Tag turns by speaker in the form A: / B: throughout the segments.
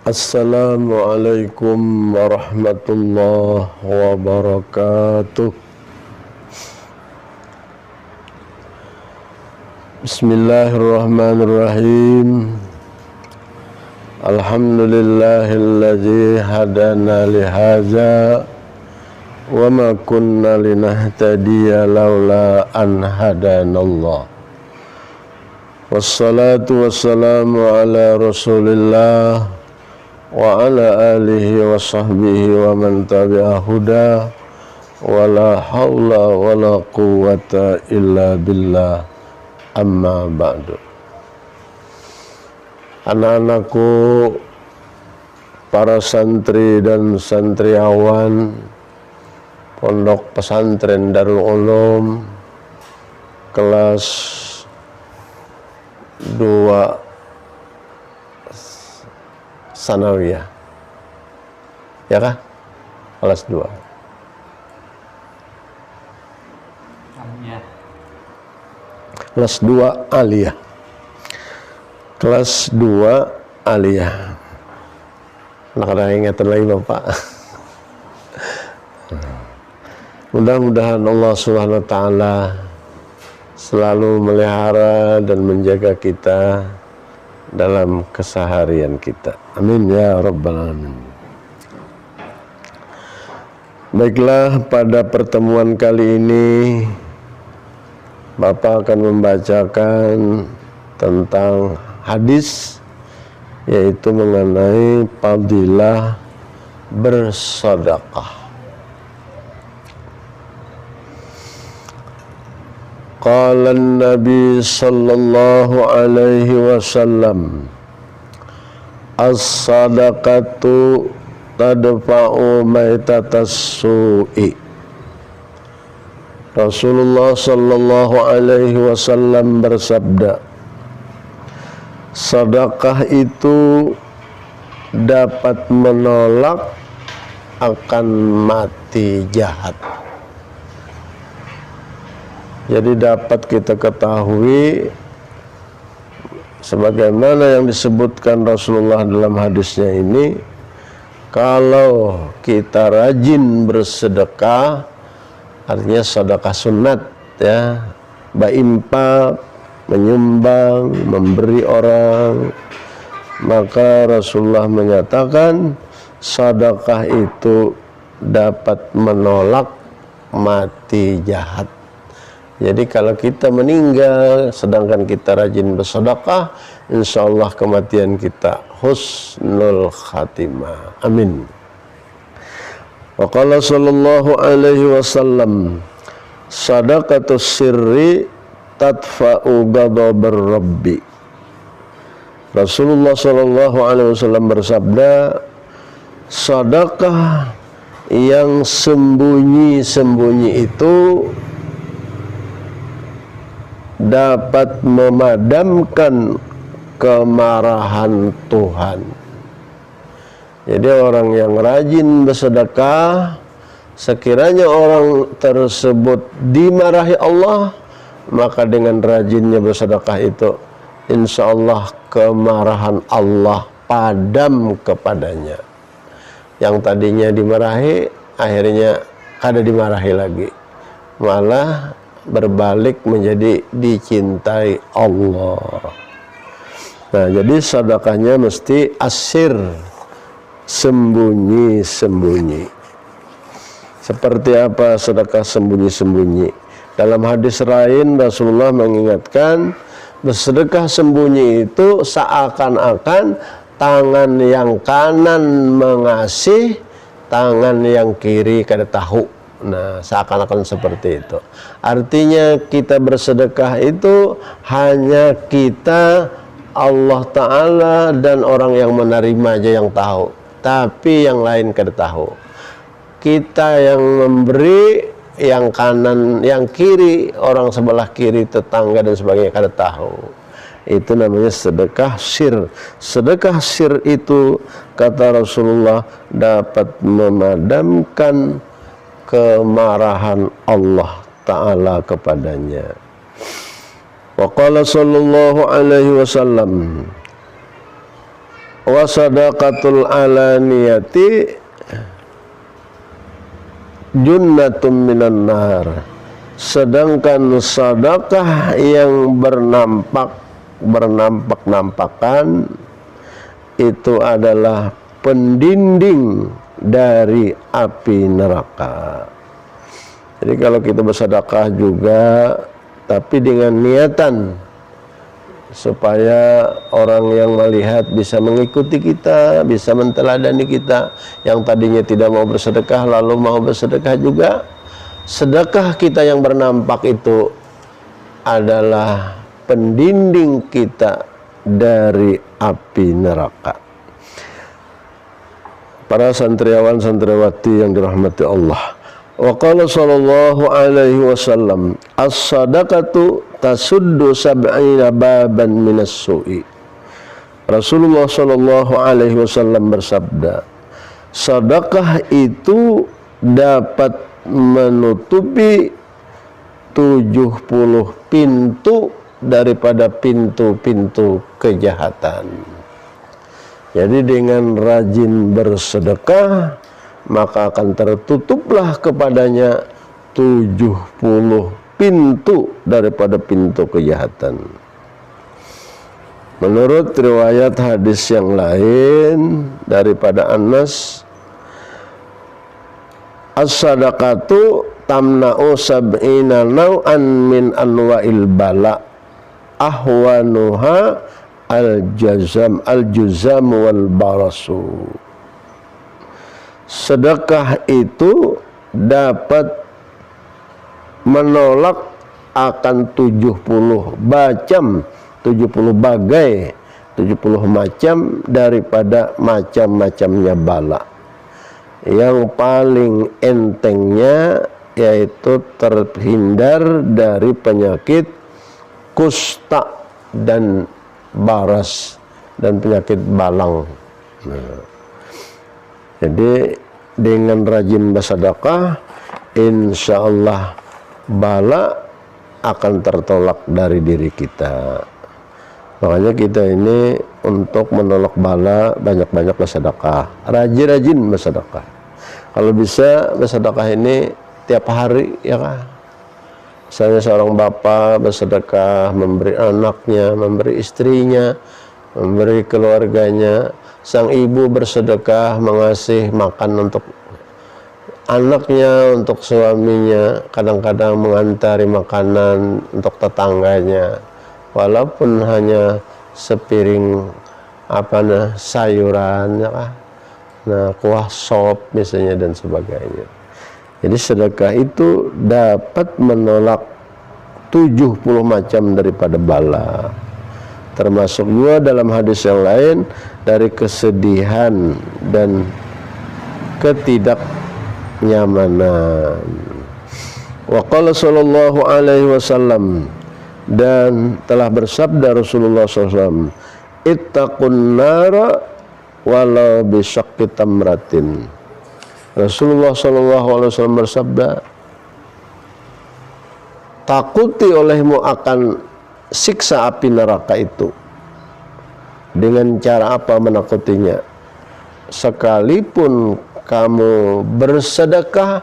A: Assalamualaikum warahmatullahi wabarakatuh. Bismillahirrahmanirrahim. Alhamdulillahilladzi hadana lihadza wa ma kunna linahtadiya laula an hadanallah. Wassalatu wassalamu ala Rasulillah wa ala alihi wa sahbihi wa man tabi'a huda wa la hawla wa la quwwata illa billah, amma ba'du. Anak-anakku, para santri dan santriawan Pondok Pesantren Darul Ulum kelas 2 Sanawiyah, ya kah? Kelas 2 Aliyah. Kelas 2 Aliyah. Kelas 2 Aliyah. Nah, ingatan lagi Bapak. Mudah-mudahan Allah Subhanahu wa taala selalu melihara dan menjaga kita dalam keseharian kita. Amin ya rabbal alamin. Baiklah, pada pertemuan kali ini Bapak akan membacakan tentang hadis, yaitu mengenai fadilah bersedekah. Qala an-nabi sallallahu alaihi wasallam, as-sadaqatu tadfa'u maitatas su'i. Rasulullah sallallahu alaihi wasallam bersabda, sedekah itu dapat menolak akan mati jahat. Jadi dapat kita ketahui sebagaimana yang disebutkan Rasulullah dalam hadisnya ini, kalau kita rajin bersedekah, artinya sedekah sunat ya, ba'impak, menyumbang, memberi orang, maka Rasulullah menyatakan sedekah itu dapat menolak mati jahat. Jadi kalau kita meninggal sedangkan kita rajin bersedekah, insyaallah kematian kita husnul khatimah. Amin. Wa qala sallallahu alaihi wasallam, sadaqatus sirri tadfa'u ghadabar rabbi. Rasulullah sallallahu alaihi wasallam bersabda, sedekah yang sembunyi-sembunyi itu dapat memadamkan kemarahan Tuhan. Jadi orang yang rajin bersedekah, sekiranya orang tersebut dimarahi Allah, maka dengan rajinnya bersedekah itu, insya Allah kemarahan Allah padam kepadanya. Yang tadinya dimarahi, akhirnya kada dimarahi lagi, malah berbalik menjadi dicintai Allah. Nah, jadi sedekahnya mesti asir, sembunyi-sembunyi. Seperti apa sedekah sembunyi-sembunyi? Dalam hadis lain Rasulullah mengingatkan, bersedekah sembunyi itu seakan-akan tangan yang kanan mengasih, tangan yang kiri kada tahu. Nah, seakan-akan seperti itu. Artinya kita bersedekah itu hanya kita, Allah Ta'ala dan orang yang menerima aja yang tahu, tapi yang lain kada tahu. Kita yang memberi, yang kanan, yang kiri, orang sebelah kiri, tetangga dan sebagainya kada tahu. Itu namanya sedekah sir. Sedekah sir itu, kata Rasulullah, dapat memadamkan kemarahan Allah Ta'ala kepadanya. Wa qala sallallahu alaihi wasallam, Wa sadaqatul alaniyati junnatum minan nar. Sedangkan sedekah yang bernampak-nampakan itu adalah pendinding dari api neraka. Jadi kalau kita bersedekah juga tapi dengan niatan supaya orang yang melihat bisa mengikuti kita, bisa menteladani kita, yang tadinya tidak mau bersedekah lalu mau bersedekah juga. Sedekah kita yang bernampak itu adalah pendinding kita dari api neraka. Para santriawan santriwati yang dirahmati Allah. Wa qala sallallahu alaihi wasallam, as-sadaqatu tasuddu sab'ina baban minas su'i. Rasulullah sallallahu alaihi wasallam bersabda, sedekah itu dapat menutupi 70 pintu daripada pintu-pintu kejahatan. Jadi dengan rajin bersedekah maka akan tertutuplah kepadanya 70 pintu daripada pintu kejahatan. Menurut riwayat hadis yang lain daripada Anas, as-sadaqatu tamna'u sab'ina naw'an min anwa'il bala ahwanuha al-juzam wal barasu. Sedekah itu dapat menolak akan 70 macam, 70 bagai, 70 macam daripada macam-macamnya bala. Yang paling entengnya yaitu terhindar dari penyakit kusta dan baras dan penyakit balang. Jadi dengan rajin bersedekah, insyaallah bala akan tertolak dari diri kita. Makanya kita ini untuk menolak bala banyak-banyak bersedekah, rajin-rajin bersedekah. Kalau bisa bersedekah ini tiap hari, ya kan? Misalnya seorang bapak bersedekah, memberi anaknya, memberi istrinya, memberi keluarganya. Sang ibu bersedekah, mengasih makan untuk anaknya, untuk suaminya, kadang-kadang mengantari makanan untuk tetangganya, walaupun hanya sepiring sayuran, ya kan? Nah, kuah sop misalnya dan sebagainya. Jadi sedekah itu dapat menolak 70 macam daripada bala. Termasuk juga dalam hadis yang lain dari kesedihan dan ketidaknyamanan. Wa qala sallallahu alaihi wasallam, dan telah bersabda Rasulullah SAW, ittaqun nara walau bisyaqqi tamratin. Rasulullah SAW bersabda, takuti olehmu akan siksa api neraka itu. Dengan cara apa menakutinya? Sekalipun kamu bersedekah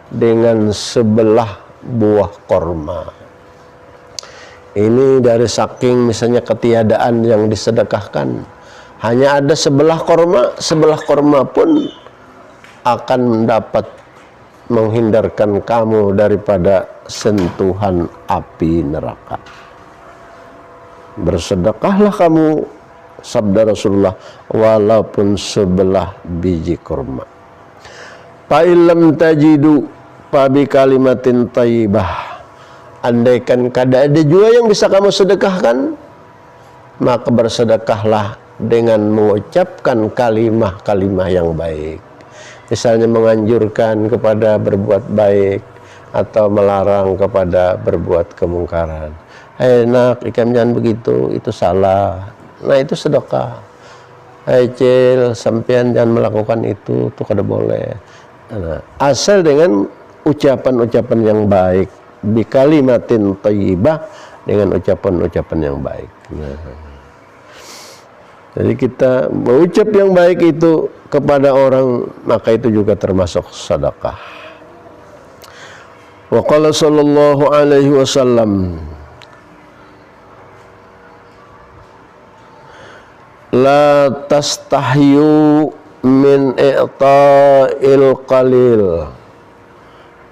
A: dengan sebelah buah korma. Ini dari saking misalnya ketiadaan yang disedekahkan. Hanya ada sebelah korma pun akan dapat menghindarkan kamu daripada sentuhan api neraka. Bersedekahlah kamu, sabda Rasulullah, walaupun sebelah biji korma. Fa'ilam tajidu fabi kalimatin thayyibah. Andaikan kada ada juga yang bisa kamu sedekahkan, maka bersedekahlah dengan mengucapkan kalimah-kalimah yang baik. Misalnya menganjurkan kepada berbuat baik atau melarang kepada berbuat kemungkaran. Hei nak, ikan jangan begitu, itu salah. Nah, itu sedekah. Hei cil, sampean jangan melakukan itu kada boleh. Nah, asal dengan ucapan-ucapan yang baik, bi kalimatin thayyibah, dengan ucapan-ucapan yang baik. Nah, Jadi kita mengucap yang baik itu kepada orang, maka itu juga termasuk sedekah. Wa qala sallallahu alaihi wasallam, la tastahyu min i'ta'il qalil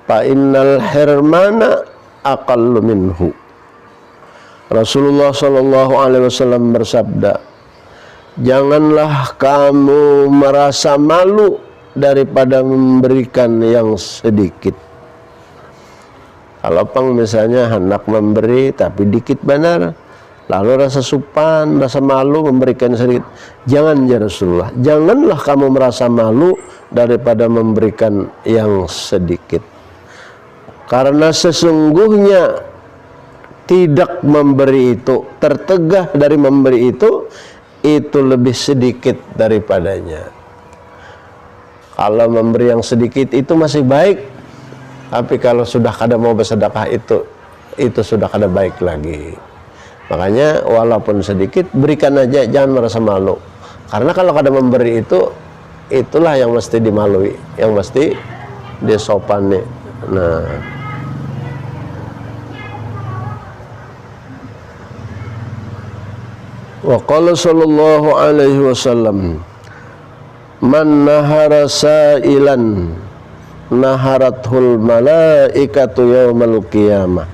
A: fa innal hirmana aqallu minhu. Rasulullah sallallahu alaihi wasallam bersabda, janganlah kamu merasa malu daripada memberikan yang sedikit. Kalau pang misalnya hendak memberi tapi dikit benar, lalu rasa supan, rasa malu memberikan sedikit. Jangan ya Rasulullah, janganlah kamu merasa malu daripada memberikan yang sedikit. Karena sesungguhnya tidak memberi itu, tertegah dari memberi itu lebih sedikit daripadanya. Kalau memberi yang sedikit itu masih baik, tapi kalau sudah kada mau bersedekah itu sudah kada baik lagi. Makanya walaupun sedikit berikan aja, jangan merasa malu. Karena kalau kada memberi itulah yang mesti dimalui, yang mesti disopani. Nah, wa qala sallallahu alaihi wasallam, man nahara sa'ilan naharathul malaikatu yaumal qiyamah.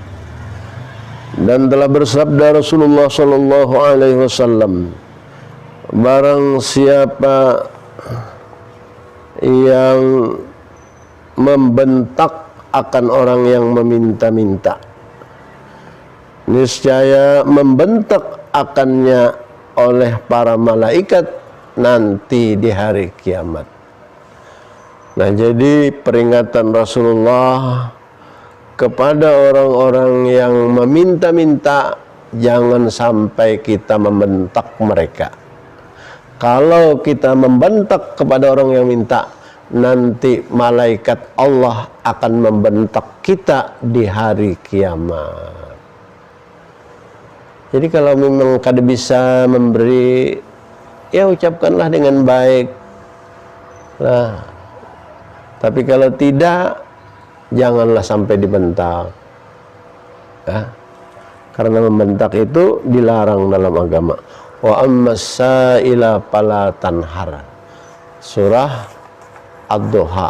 A: Dan telah bersabda Rasulullah sallallahu alaihi wasallam, barang siapa yang membentak akan orang yang meminta-minta, niscaya membentak akannya oleh para malaikat nanti di hari kiamat. Nah, jadi peringatan Rasulullah kepada orang-orang yang meminta-minta, jangan sampai kita membentak mereka. Kalau kita membentak kepada orang yang minta, nanti malaikat Allah akan membentak kita di hari kiamat. Jadi kalau memang kada bisa memberi, ya ucapkanlah dengan baik. Nah, tapi kalau tidak, janganlah sampai dibentak. Ya. Karena membentak itu dilarang dalam agama. Wa ammas sa'ila fala tanhar. Surah Ad-Duha.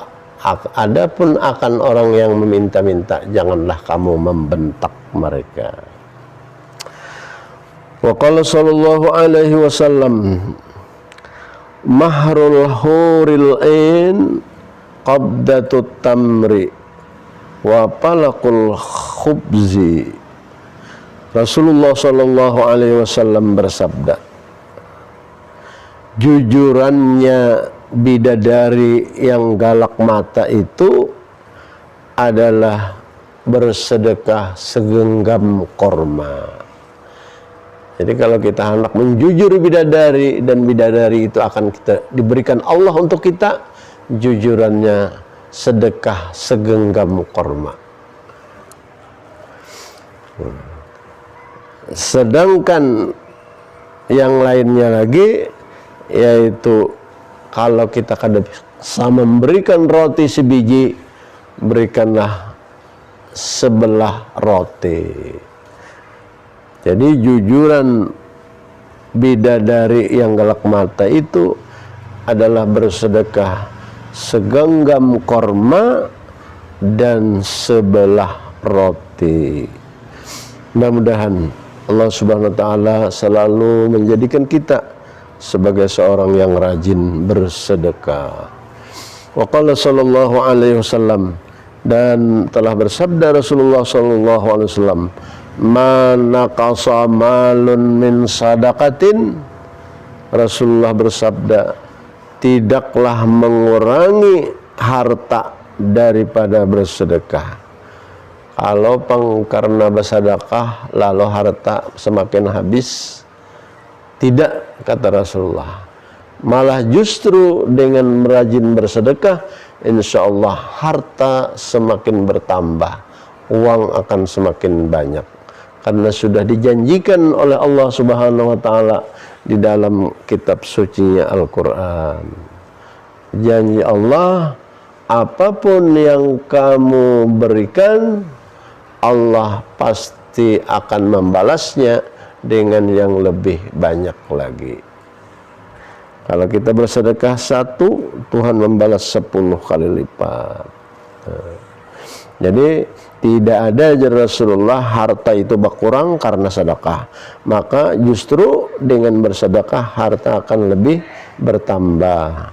A: Adapun akan orang yang meminta-minta, janganlah kamu membentak mereka. Wa qala sallallahu alaihi wasallam, mahrul huril ain qabdatut tamri wa palaqul khubzi. Rasulullah sallallahu alaihi wasallam bersabda, jujurannya bidadari yang galak mata itu adalah bersedekah segenggam korma. Jadi kalau kita hendak menjujur bidadari, dan bidadari itu akan kita diberikan Allah untuk kita, jujurannya sedekah segenggam korma. Sedangkan yang lainnya lagi, yaitu kalau kita kada bisa memberikan roti sebiji, berikanlah sebelah roti. Jadi jujuran bidadari yang galak mata itu adalah bersedekah segenggam korma dan sebelah roti. Mudah-mudahan Allah Subhanahu wa taala selalu menjadikan kita sebagai seorang yang rajin bersedekah. Wa qala sallallahu alaihi wasallam, dan telah bersabda Rasulullah sallallahu alaihi wasallam, man naqasa malun min sadaqatin. Rasulullah bersabda, tidaklah mengurangi harta daripada bersedekah. Kalau karena bersedekah lalu harta semakin habis, tidak, kata Rasulullah. Malah justru dengan rajin bersedekah, insya Allah harta semakin bertambah, uang akan semakin banyak. karena sudah dijanjikan oleh Allah Subhanahu wa taala di dalam kitab sucinya Al-Qur'an. Janji Allah, apapun yang kamu berikan, Allah pasti akan membalasnya dengan yang lebih banyak lagi. Kalau kita bersedekah 1, Tuhan membalas 10 kali lipat. Jadi tidak ada ajar Rasulullah harta itu berkurang karena sedekah. Maka justru dengan bersedekah harta akan lebih bertambah,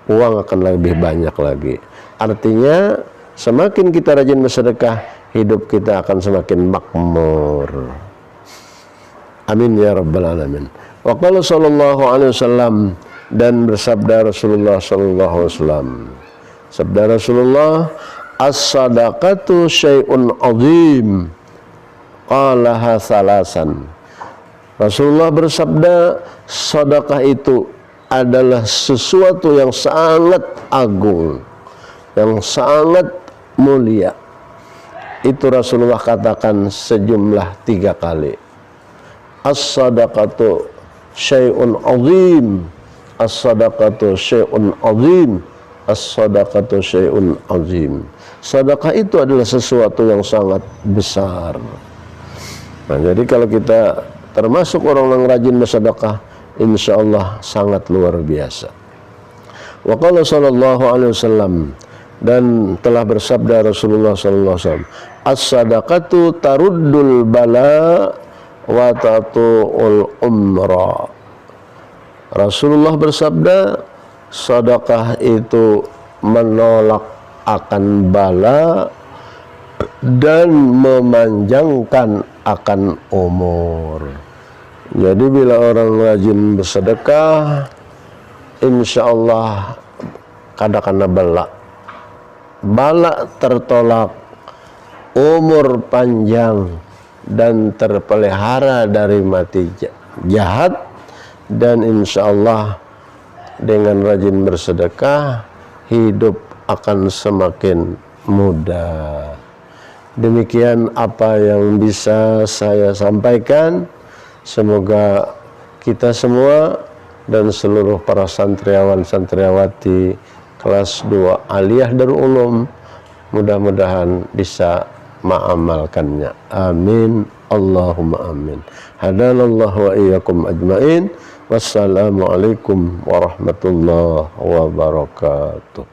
A: uang akan lebih banyak lagi. Artinya semakin kita rajin bersedekah, hidup kita akan semakin makmur. Amin ya rabbal alamin. Wa qala sallallahu alaihi wasallam, dan bersabda Rasulullah sallallahu alaihi wasallam. Sabda Rasulullah, as-sadaqatu syai'un azim. Qalaha salasan. Rasulullah bersabda, sedekah itu adalah sesuatu yang sangat agung, yang sangat mulia. Itu Rasulullah katakan sejumlah 3 kali. As-sadaqatu syai'un azim. As-sadaqatu syai'un azim. As-sadaqatu syai'un azim. Sedekah itu adalah sesuatu yang sangat besar. Nah, jadi kalau kita termasuk orang yang rajin bersedekah, insyaallah sangat luar biasa. Wa qala sallallahu alaihi wasallam, dan telah bersabda Rasulullah sallallahu alaihi wasallam, as-sadaqatu taruddul bala wa tatu'ul umra. Rasulullah bersabda, sedekah itu menolak akan bala dan memanjangkan akan umur. Jadi bila orang rajin bersedekah, insyaallah kadang-kadang bala tertolak, umur panjang, dan terpelihara dari mati jahat. Dan insyaallah dengan rajin bersedekah, hidup akan semakin mudah. Demikian apa yang bisa saya sampaikan. Semoga kita semua dan seluruh para santriawan santriawati kelas 2 Aliyah Darul Ulum mudah-mudahan bisa mengamalkannya. Amin. Allahumma amin. Hadanallahu wa iyyakum ajmain. Wassalamualaikum warahmatullahi wabarakatuh.